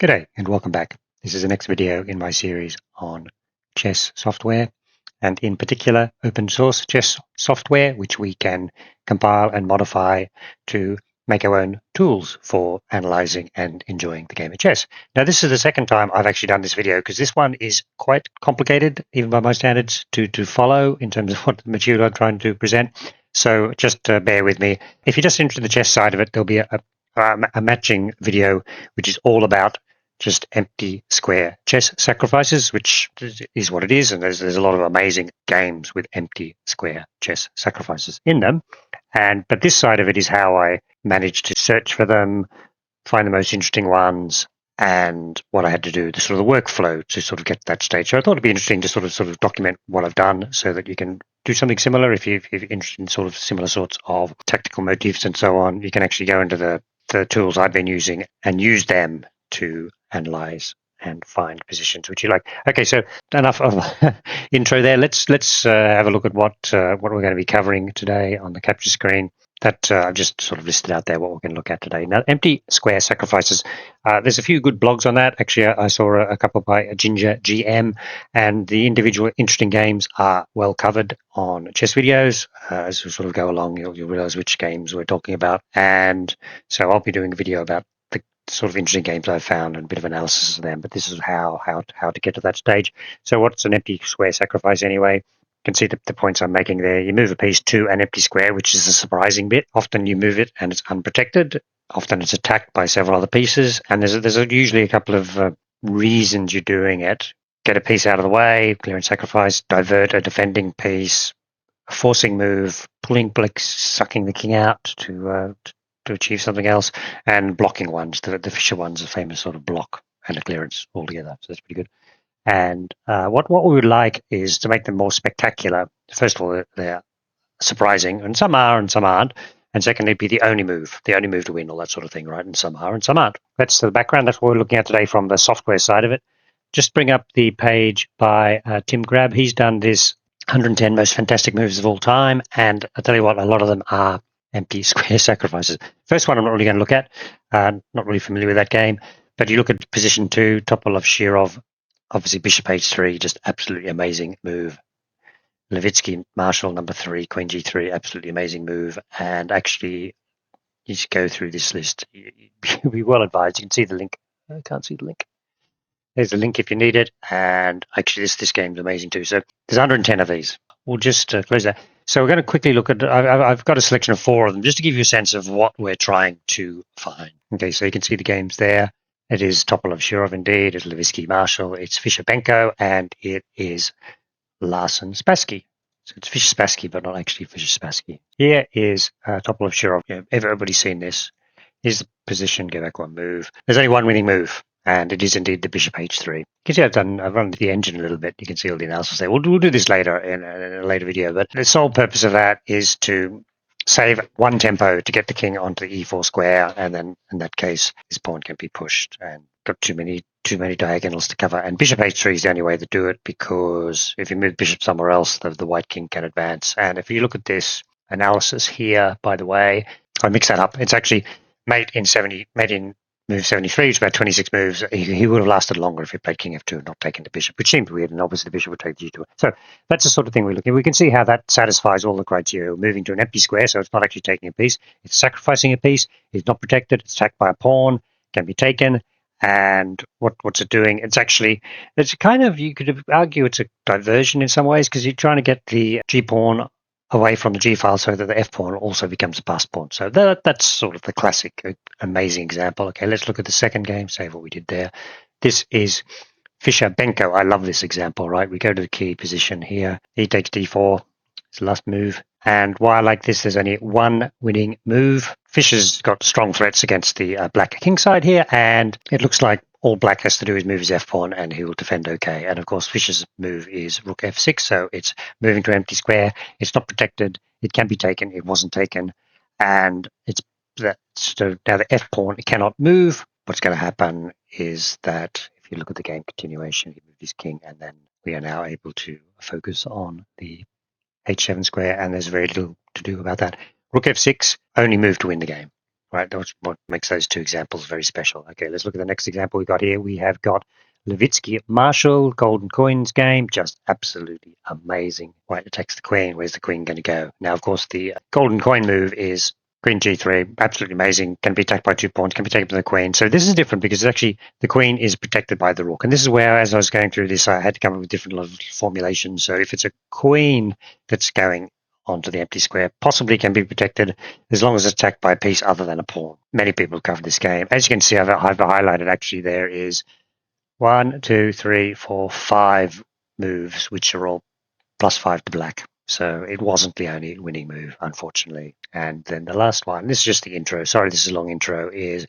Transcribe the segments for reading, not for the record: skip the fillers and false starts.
G'day and welcome back. This is the next video in my series on chess software, and in particular open source chess software, which we can compile and modify to make our own tools for analyzing and enjoying the game of chess. Now, this is the second time I've actually done this video because this one is quite complicated, even by my standards, to follow in terms of what material I'm trying to present. So just bear with me. If you're just interested in the chess side of it, there'll be a matching video which is all about just empty square chess sacrifices, which is what it is, and there's a lot of amazing games with empty square chess sacrifices in them. But this side of it is how I managed to search for them, find the most interesting ones, and what I had to do, the sort of the workflow to sort of get to that stage. So I thought it'd be interesting to sort of document what I've done so that you can do something similar if you're interested in sort of similar sorts of tactical motifs and so on. You can actually go into the tools I've been using and use them to analyze and find positions which you like. Okay, so enough of intro there. Let's have a look at what we're going to be covering today on the capture screen. That I've just sort of listed out there what we're going to look at today. Now, empty square sacrifices. There's a few good blogs on that. Actually, I saw a couple by Ginger GM, and the individual interesting games are well covered on chess videos. As we sort of go along, you'll realize which games we're talking about. And so I'll be doing a video about the sort of interesting games I've found and a bit of analysis of them. But this is how to get to that stage. So what's an empty square sacrifice anyway? You can see the points I'm making there. You move a piece to an empty square, which is the surprising bit. Often you move it and it's unprotected. Often it's attacked by several other pieces. And there's usually a couple of reasons you're doing it. Get a piece out of the way, clear and sacrifice, divert a defending piece, a forcing move, pulling, like sucking the king out to achieve something else, and blocking ones. The Fischer one's a famous sort of block and a clearance altogether. So that's pretty good. And what we would like is to make them more spectacular. First of all, they're surprising, and some are and some aren't. And secondly, be the only move to win, all that sort of thing, right? And some are and some aren't. That's the background. That's what we're looking at today from the software side of it. Just bring up the page by Tim Krabbe. He's done this 110 most fantastic moves of all time. And I'll tell you what, a lot of them are empty square sacrifices. First one I'm not really going to look at. Not really familiar with that game. But you look at position 2, Topalov-Shirov, obviously bishop h3, just absolutely amazing move. Levitsky-Marshall number 3, queen g3, absolutely amazing move. And actually, you should go through this list. You'll be well advised. You can see the link. I can't see the link. There's the link if you need it. And actually, this game's amazing too. So there's 110 of these. We'll just close that. So we're going to quickly look at, I've got a selection of 4 of them, just to give you a sense of what we're trying to find. Okay, so you can see the games there. It is Topalov-Shirov indeed, it's Levitsky-Marshall, it's Fischer-Benko, and it is Larsen-Spassky. So it's Fischer-Spassky, but not actually Fischer-Spassky. Here is Topalov-Shirov. Everybody's seen this. Here's the position, go back one move. There's only one winning move, and it is indeed the bishop h3. You can see I've run the engine a little bit. You can see all the analysis there. We'll do this later in a later video, but the sole purpose of that is to save one tempo to get the king onto the e4 square, and then in that case his pawn can be pushed and got too many diagonals to cover. And bishop h3 is the only way to do it, because if you move bishop somewhere else, the white king can advance. And if you look at this analysis here, by the way, I mix that up. It's actually mate in move 73, which is about 26 moves. He would have lasted longer if he played king f2 and not taken the bishop, which seems weird, and obviously the bishop would take g2. So that's the sort of thing we're looking at. We can see how that satisfies all the criteria. We're moving to an empty square, so it's not actually taking a piece. It's sacrificing a piece. It's not protected. It's attacked by a pawn. Can be taken. And what's it doing? It's kind of, you could argue it's a diversion in some ways, because you're trying to get the g-pawn away from the g-file so that the f-pawn also becomes a passed pawn. So that's sort of the classic, amazing example. Okay, let's look at the second game, save what we did there. This is Fischer-Benko. I love this example, right? We go to the key position here. He takes d4. It's the last move. And why I like this, there's only one winning move. Fischer's got strong threats against the black king side here, and it looks like all black has to do is move his f-pawn and he will defend okay. And of course, Fischer's move is rook f6, so it's moving to an empty square. It's not protected. It can be taken. It wasn't taken. And so now the f-pawn cannot move. What's going to happen is that if you look at the game continuation, he moved his king, and then we are now able to focus on the h7 square, and there's very little to do about that. Rook f6, only move to win the game. right? That's what makes those two examples very special. Okay, let's look at the next example we got here. We have got Levitsky-Marshall Golden Coins game, just absolutely amazing. White attacks the queen. Where's the queen going to go? Now, of course, the golden coin move is queen g3, absolutely amazing. Can be attacked by 2 pawns, can be taken by the queen. So this is different because actually the queen is protected by the rook. And this is where, as I was going through this, I had to come up with different formulations. So if it's a queen that's going onto the empty square, possibly can be protected as long as it's attacked by a piece other than a pawn. Many people have covered this game. As you can see, I've highlighted actually there is 1, 2, 3, 4, 5 moves, which are all +5 to black. So it wasn't the only winning move, unfortunately. And then the last one, this is just the intro. Sorry, this is a long intro, is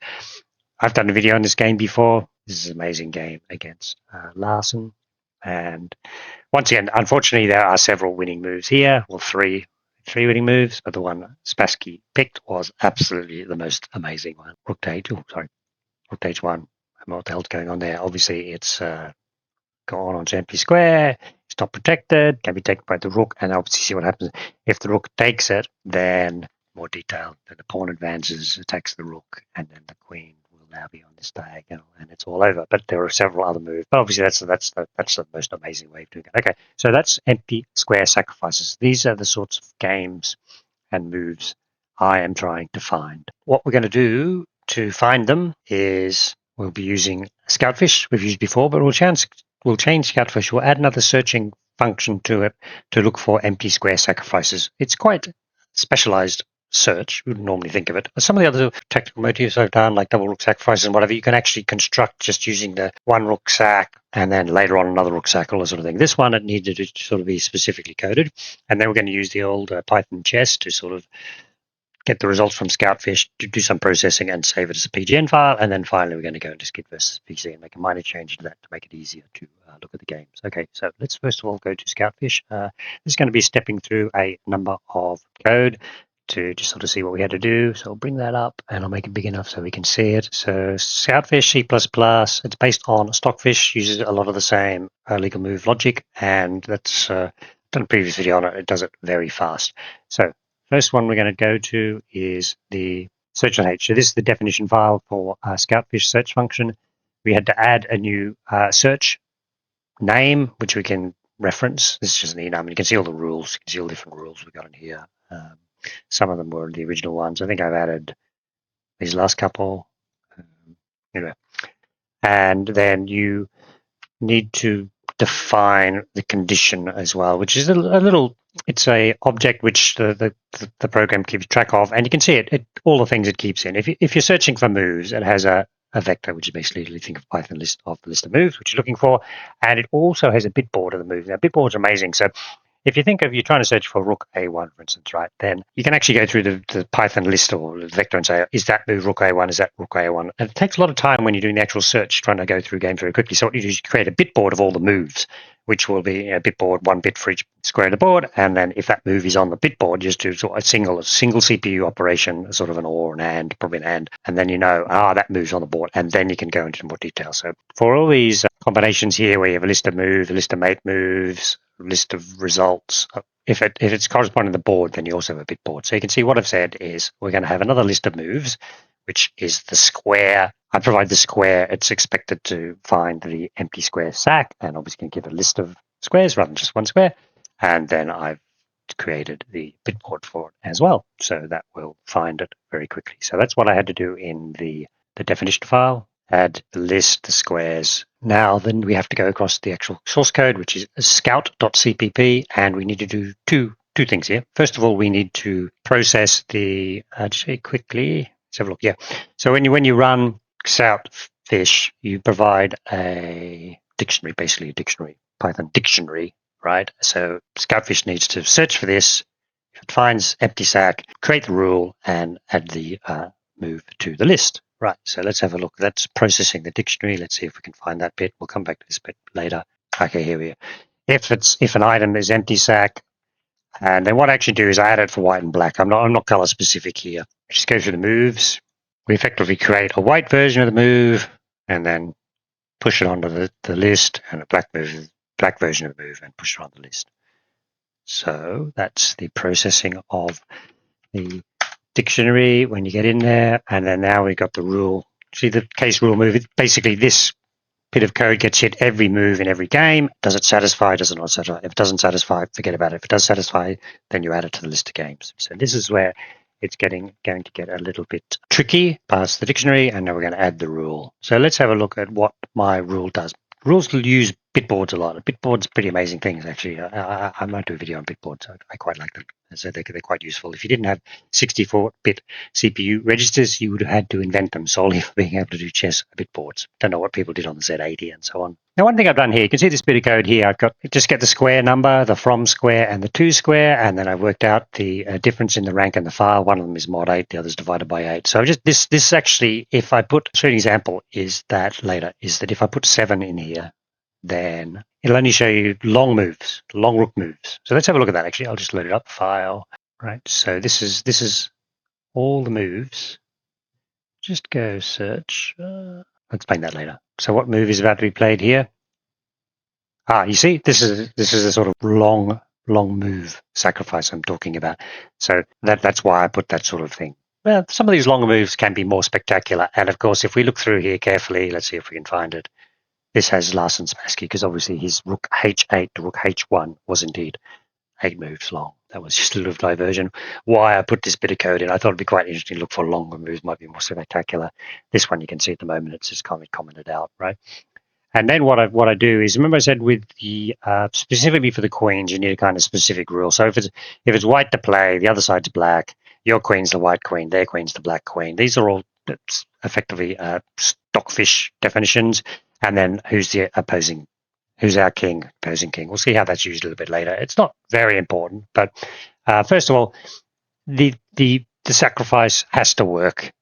I've done a video on this game before. This is an amazing game against Larsen. And once again, unfortunately, there are several winning moves here. Well, three winning moves, but the one Spassky picked was absolutely the most amazing one. Rook to h, rook to h1. What the hell's going on there? Obviously, it's gone onto empty square. It's not protected. Can be taken by the rook, and obviously see what happens if the rook takes it. Then more detail. Then the pawn advances, attacks the rook, and then the queen will now be on this diagonal, and it's all over. But there are several other moves. But obviously, that's the most amazing way of doing it. Okay, so that's empty square sacrifices. These are the sorts of games and moves I am trying to find. What we're going to do to find them is we'll be using Scoutfish we've used before, but we'll change Scoutfish. We'll add another searching function to it to look for empty square sacrifices. It's quite specialized search. We wouldn't normally think of it. Some of the other technical motifs I've done, like double rook sacrifices and whatever, you can actually construct just using the one rook sack and then later on another rook sack, all that sort of thing. This one, it needed to sort of be specifically coded. And then we're going to use the old Python chess to sort of get the results from Scoutfish, to do some processing and save it as a PGN file. And then finally, we're going to go into Scid versus PC and make a minor change to that to make it easier to look at the games. Okay, so let's first of all go to Scoutfish. This is going to be stepping through a number of code to just sort of see what we had to do. So I'll bring that up and I'll make it big enough so we can see it. So Scoutfish, C++, it's based on Stockfish, uses a lot of the same legal move logic, and that's done a previous video on it. It does it very fast. So first one we're going to go to is the search.h. So this is the definition file for Scoutfish search function. We had to add a new search name, which we can reference. This is just an enum. You can see all the rules. You can see all the different rules we've got in here. Some of them were the original ones. I think I've added these last couple. Anyway. And then you need to define the condition as well, which is a little, it's a object which the program keeps track of, and you can see it all the things it keeps in. If you're searching for moves, it has a vector, which is basically, think of Python list of the list of moves which you're looking for, and it also has a bitboard of the moves. Now, bitboard's amazing. So if you think of, you're trying to search for rook a1, for instance, right, then you can actually go through the Python list or the vector and say, is that move rook a1, is that rook a1? And it takes a lot of time when you're doing the actual search, trying to go through games very quickly. So what you do is you create a bitboard of all the moves, which will be a bitboard, 1 bit for each square of the board. And then if that move is on the bitboard, just do sort of a single CPU operation, sort of an or, an and, probably an and then you know, that move's on the board. And then you can go into more detail. So for all these combinations here, where you have a list of moves, a list of mate moves, a list of results, if it's corresponding to the board, then you also have a bitboard. So you can see what I've said is we're going to have another list of moves, which is the square. I provide the square. It's expected to find the empty square sack, and obviously can give a list of squares rather than just one square. And then I've created the bitboard for it as well, so that will find it very quickly. So that's what I had to do in the definition file. Add the list, the squares. Now then we have to go across the actual source code, which is scout.cpp, and we need to do two things here. First of all, we need to process the, just very quickly, let's have a look, yeah. So when you run Scoutfish, you provide a dictionary, basically a dictionary, Python dictionary, right? So Scoutfish needs to search for this. If it finds empty sack, create the rule and add the move to the list. Right, so let's have a look. That's processing the dictionary. Let's see if we can find that bit. We'll come back to this bit later. Okay, here we are. If an item is empty sack, and then what I actually do is I add it for white and black. I'm not color specific here. Just go through the moves. We effectively create a white version of the move and then push it onto the list, and a black version of the move and push it on the list. So that's the processing of the dictionary when you get in there, and then now we've got the rule. See the case rule move. Basically, this bit of code gets hit every move in every game. Does it satisfy? Does it not satisfy? If it doesn't satisfy, forget about it. If it does satisfy, then you add it to the list of games. So this is where it's going to get a little bit tricky past the dictionary, and now we're going to add the rule. So let's have a look at what my rule does. Rules will use bitboards a lot. Bitboards are pretty amazing things, actually. I might do a video on bitboards. I quite like them. So they're quite useful. If you didn't have 64-bit CPU registers, you would have had to invent them solely for being able to do chess bitboards. Don't know what people did on the Z80 and so on. Now, one thing I've done here, you can see this bit of code here. I've got just get the square number, the from square, and the to square, and then I've worked out the difference in the rank and the file. One of them is mod 8, the other is divided by 8. So just this actually, if I put, so an example is that if I put 7 in here, then it'll only show you long moves, long rook moves. So let's have a look at that. Actually, I'll just load it up. File, right? So this is all the moves. Just go search. I'll explain that later. So what move is about to be played here? You see, this is a sort of long move sacrifice I'm talking about. So that's why I put that sort of thing. Well, some of these longer moves can be more spectacular. And of course, if we look through here carefully, let's see if we can find it. This has Larsen-Spassky because obviously his rook h8 to rook h1 was indeed 8 moves long. That was just a little diversion. Why I put this bit of code in, I thought it'd be quite interesting to look for longer moves, might be more spectacular. This one you can see at the moment, it's just kind of commented out, right? And then what I do is, remember I said with the specifically for the queens, you need a kind of specific rule. So if it's white to play, the other side's black, your queen's the white queen, their queen's the black queen. These are all effectively Stockfish definitions. And then who's our king, opposing king. We'll see how that's used a little bit later. It's not very important, but first of all, the sacrifice has to work.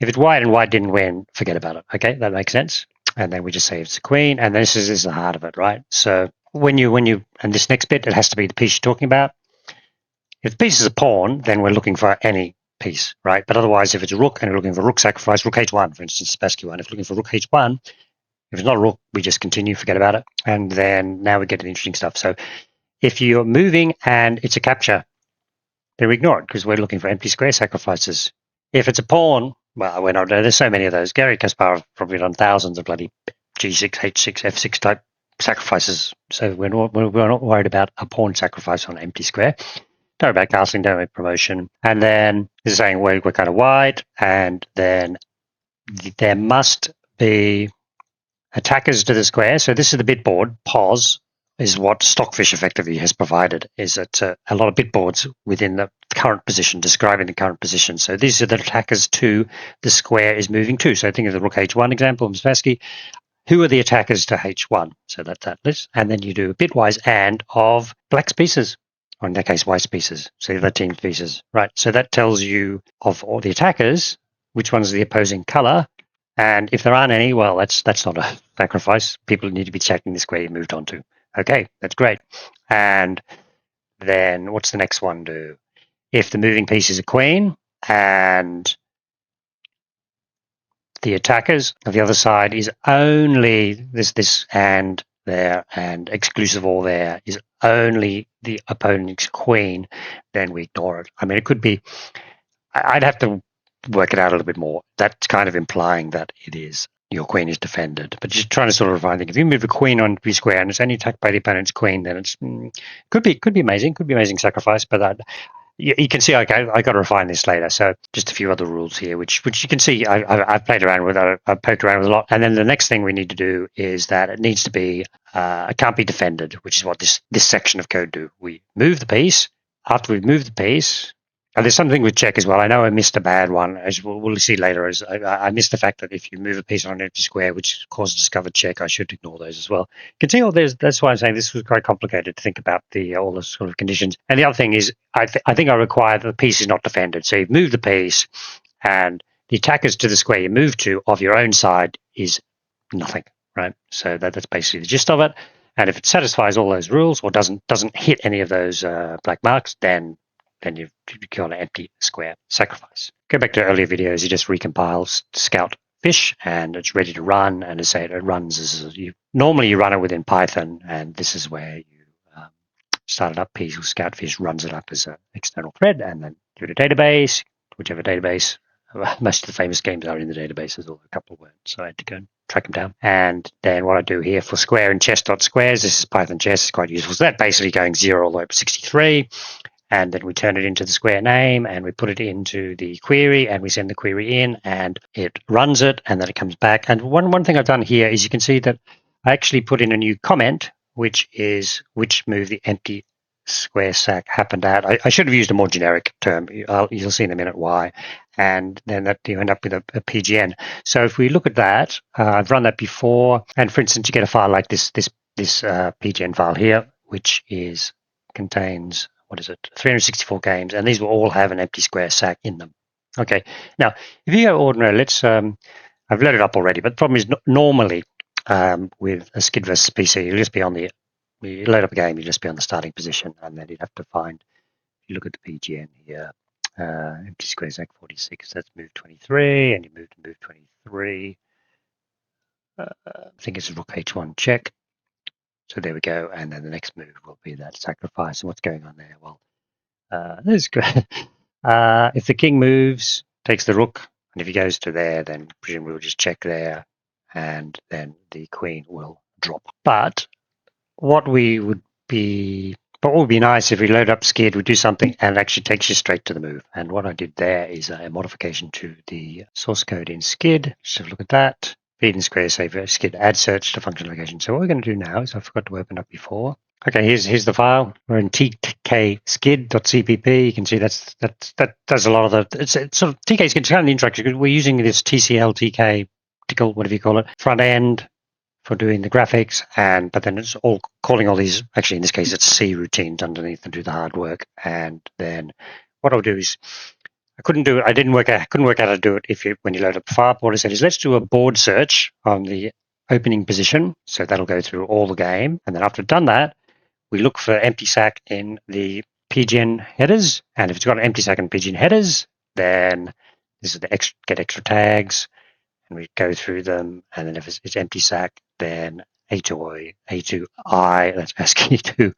If it's white and white didn't win, forget about it. Okay, that makes sense. And then we just say it's a queen, and this is the heart of it, right? So when you and this next bit, it has to be the piece you're talking about. If the piece is a pawn, then we're looking for any piece, right? But otherwise, if it's a rook and we're looking for rook sacrifice, rook h1, for instance, Spassky one. If we're looking for rook h1, if it's not a rook, we just continue, forget about it. And then now we get to the interesting stuff. So if you're moving and it's a capture, then we ignore it because we're looking for empty square sacrifices. If it's a pawn, well, we're not. There's so many of those. Garry Kasparov probably done thousands of bloody g6, h6, f6 type sacrifices. So we're not worried about a pawn sacrifice on an empty square. Don't worry about castling, don't worry about promotion. And then it's saying we're kind of wide, and then there must be attackers to the square. So this is the bitboard. POS is what Stockfish effectively has provided, is that a lot of bitboards within the current position, describing the current position. So these are the attackers to the square is moving to. So think of the rook h1 example from Spassky. Who are the attackers to h1? So that's that list. And then you do a bitwise and of black's pieces, or in that case, white's pieces. So the team's pieces, right? So that tells you of all the attackers, which one's the opposing color. And if there aren't any, well, that's not a sacrifice. People need to be checking the square you moved on to. Okay, that's great. And then what's the next one do? If the moving piece is a queen and the attackers of the other side is only this and there and exclusive all there is only the opponent's queen, then we ignore it. I mean, it could be, I'd have to work it out a little bit more. That's kind of implying that it is your queen is defended, but just trying to sort of refine things. If you move a queen on B square and it's only attacked by the opponent's queen, then it's could be amazing sacrifice. But you can see I got to refine this later. So just a few other rules here, which you can see I've played around with, I've poked around with a lot. And then the next thing we need to do is that it needs to be it can't be defended, which is what this section of code do. We move the piece. After we've moved the piece. And there's something with check as well. I know I missed a bad one, as we'll see later. As I missed the fact that if you move a piece on an empty square, which causes discovered check, I should ignore those as well. You can see all this. That's why I'm saying this was quite complicated to think about all the sort of conditions. And the other thing is, I think I require that the piece is not defended. So you've moved the piece, and the attackers to the square you move to of your own side is nothing, right? So that's basically the gist of it. And if it satisfies all those rules or doesn't hit any of those black marks, then you've got an empty square sacrifice. Go back to earlier videos, you just recompile Scoutfish and it's ready to run. And as I say, it runs as normally you run it within Python, and this is where you start it up. Scoutfish runs it up as an external thread, and then do the database, whichever database. Most of the famous games are in the databases, although a couple weren't, so I had to go and track them down. And then what I do here for square and chess.squares, this is Python chess, it's quite useful. So that basically going 0 all the way up to 63. And then we turn it into the square name and we put it into the query and we send the query in and it runs it and then it comes back. And one thing I've done here is you can see that I actually put in a new comment, which is which move the empty square sac happened at. I should have used a more generic term. You'll see in a minute why. And then that you end up with a PGN. So if we look at that, I've run that before. And for instance, you get a file like this PGN file here, which contains, what is it, 364 games, and these will all have an empty square sac in them. Okay, now if you go ordinary, let's I've loaded up already, but the problem is normally with a Scid versus PC, you'll just be on you load up a game, you'll just be on the starting position, and then you'd have to find, if you look at the PGN here, empty square sac 46, that's move 23, and you move to move 23. I think it's a rook h1 check. So there we go, and then the next move will be that sacrifice. And what's going on there? Well, this is good. If the king moves, takes the rook, and if he goes to there, then presumably we'll just check there, and then the queen will drop. But what would be nice if we load up Scid, we do something, and it actually takes you straight to the move. And what I did there is a modification to the source code in Scid. Just have a look at that. Feed and square save Scid add search to function location. So what we're going to do now is I forgot to open up before. Okay, here's the file. We're in tk-scid.cpp. You can see that does a lot of it's sort of tk Scid. It's kind of interesting because we're using this TCL TK, whatever you call it, front end for doing the graphics, but then it's all calling all these. Actually, in this case, it's C routines underneath and do the hard work. And then what I'll do is I couldn't work out how to do it when you load up the file. What I said is let's do a board search on the opening position. So that'll go through all the game. And then after I've done that, we look for empty sac in the PGN headers. And if it's got an empty sac in PGN headers, then this is the get extra tags. And we go through them. And then if it's empty sac, then A2I, that's ASCII to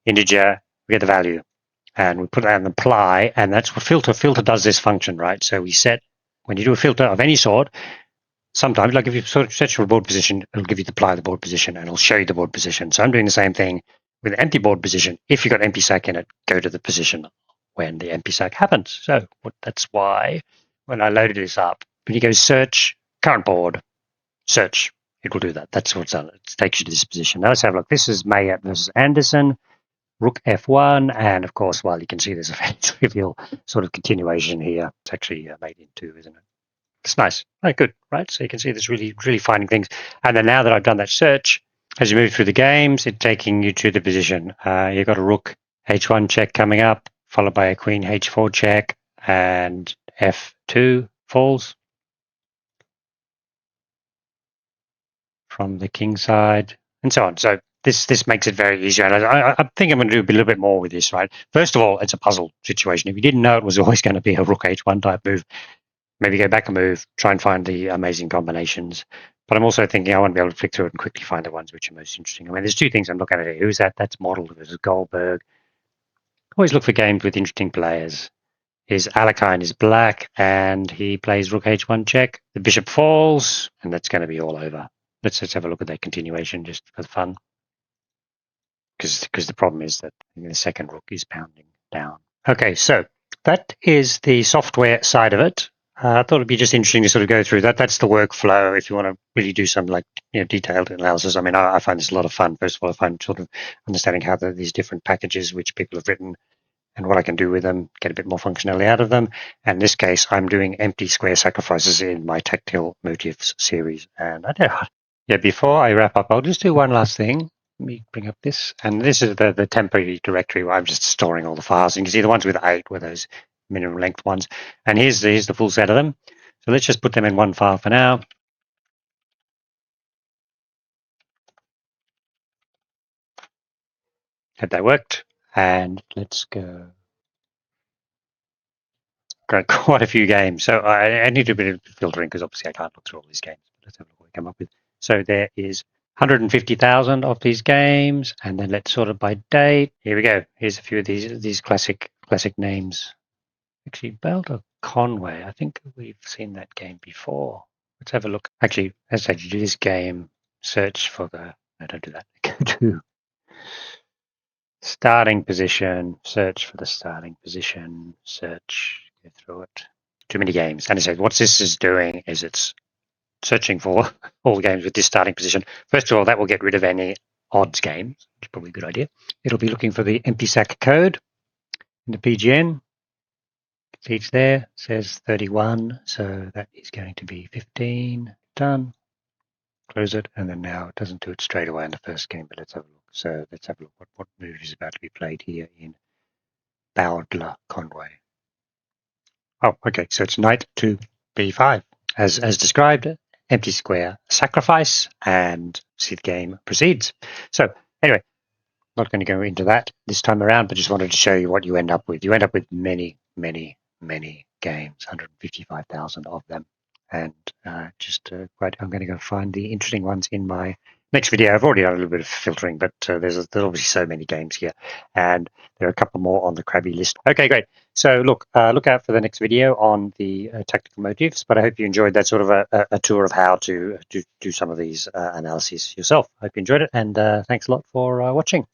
integer, we get the value. And we put that in apply, and that's what filter. Filter does this function, right? So we set, when you do a filter of any sort, sometimes, like if you search for a board position, it'll give you the apply the board position, and it'll show you the board position. So I'm doing the same thing with an empty board position. If you've got empty sac in it, go to the position when the empty sac happens. So that's why when I loaded this up, when you go search, current board, search, it will do that. That's what's done. It takes you to this position. Now let's have a look. This is Mayat versus Anderson. Rook f1, and of course, well, you can see there's a very trivial sort of continuation here. It's actually made in 2, isn't it? It's nice. Oh, good, right? So you can see there's really finding things. And then now that I've done that search, as you move through the games, it's taking you to the position. You've got a rook h1 check coming up, followed by a queen h4 check, and f2 falls from the king side, and so on. So this makes it very easy. And I think I'm going to do a little bit more with this, right? First of all, it's a puzzle situation. If you didn't know it was always going to be a rook h1 type move, maybe go back a move, try and find the amazing combinations. But I'm also thinking I want to be able to flick through it and quickly find the ones which are most interesting. I mean, there's 2 things I'm looking at here. Who's that? That's Model versus Goldberg. Always look for games with interesting players. Alakine is black, and he plays rook h1 check. The bishop falls, and that's going to be all over. Let's have a look at that continuation just for fun. Because the problem is that the second rook is pounding down. Okay, so that is the software side of it. I thought it'd be just interesting to sort of go through that. That's the workflow if you want to really do some detailed analysis. I mean, I find this a lot of fun. First of all, I find sort of understanding how these different packages which people have written and what I can do with them, get a bit more functionality out of them. And in this case, I'm doing empty square sacrifices in my tactile motifs series. And before I wrap up, I'll just do one last thing. Let me bring up this. And this is the temporary directory where I'm just storing all the files. And you can see the ones with 8 were those minimum length ones. And here's the full set of them. So let's just put them in one file for now. Hope that worked. And let's go. Got quite a few games. So I need to do a bit of filtering because obviously I can't look through all these games. But let's have a look what we come up with. So there is 150,000 of these games, and then let's sort it by date. Here we go. Here's a few of these classic names. Actually, Balder Conway, I think we've seen that game before. Let's have a look. Actually, let's actually do this game, search for the, no, don't do that. Go to starting position, search for the starting position, search, go through it. Too many games. And it says what this is doing is it's searching for all games with this starting position. First of all, that will get rid of any odds games, which is probably a good idea. It'll be looking for the MPSAC code in the PGN. Each there says 31, so that is going to be 15. Done. Close it, and then now it doesn't do it straight away in the first game, but let's have a look. So let's have a look what move is about to be played here in Balder Conway. Oh, okay, so it's knight to b5. As described, empty square sacrifice, and see the game proceeds. So anyway, not going to go into that this time around, but just wanted to show you what you end up with. You end up with many, many, many games, 155,000 of them. And I'm going to go find the interesting ones in my next video. I've already done a little bit of filtering, but there's obviously so many games here. And there are a couple more on the Krabbe list. Okay, great. So look out for the next video on the tactical motifs, but I hope you enjoyed that sort of a tour of how to do some of these analyses yourself. I hope you enjoyed it, and thanks a lot for watching.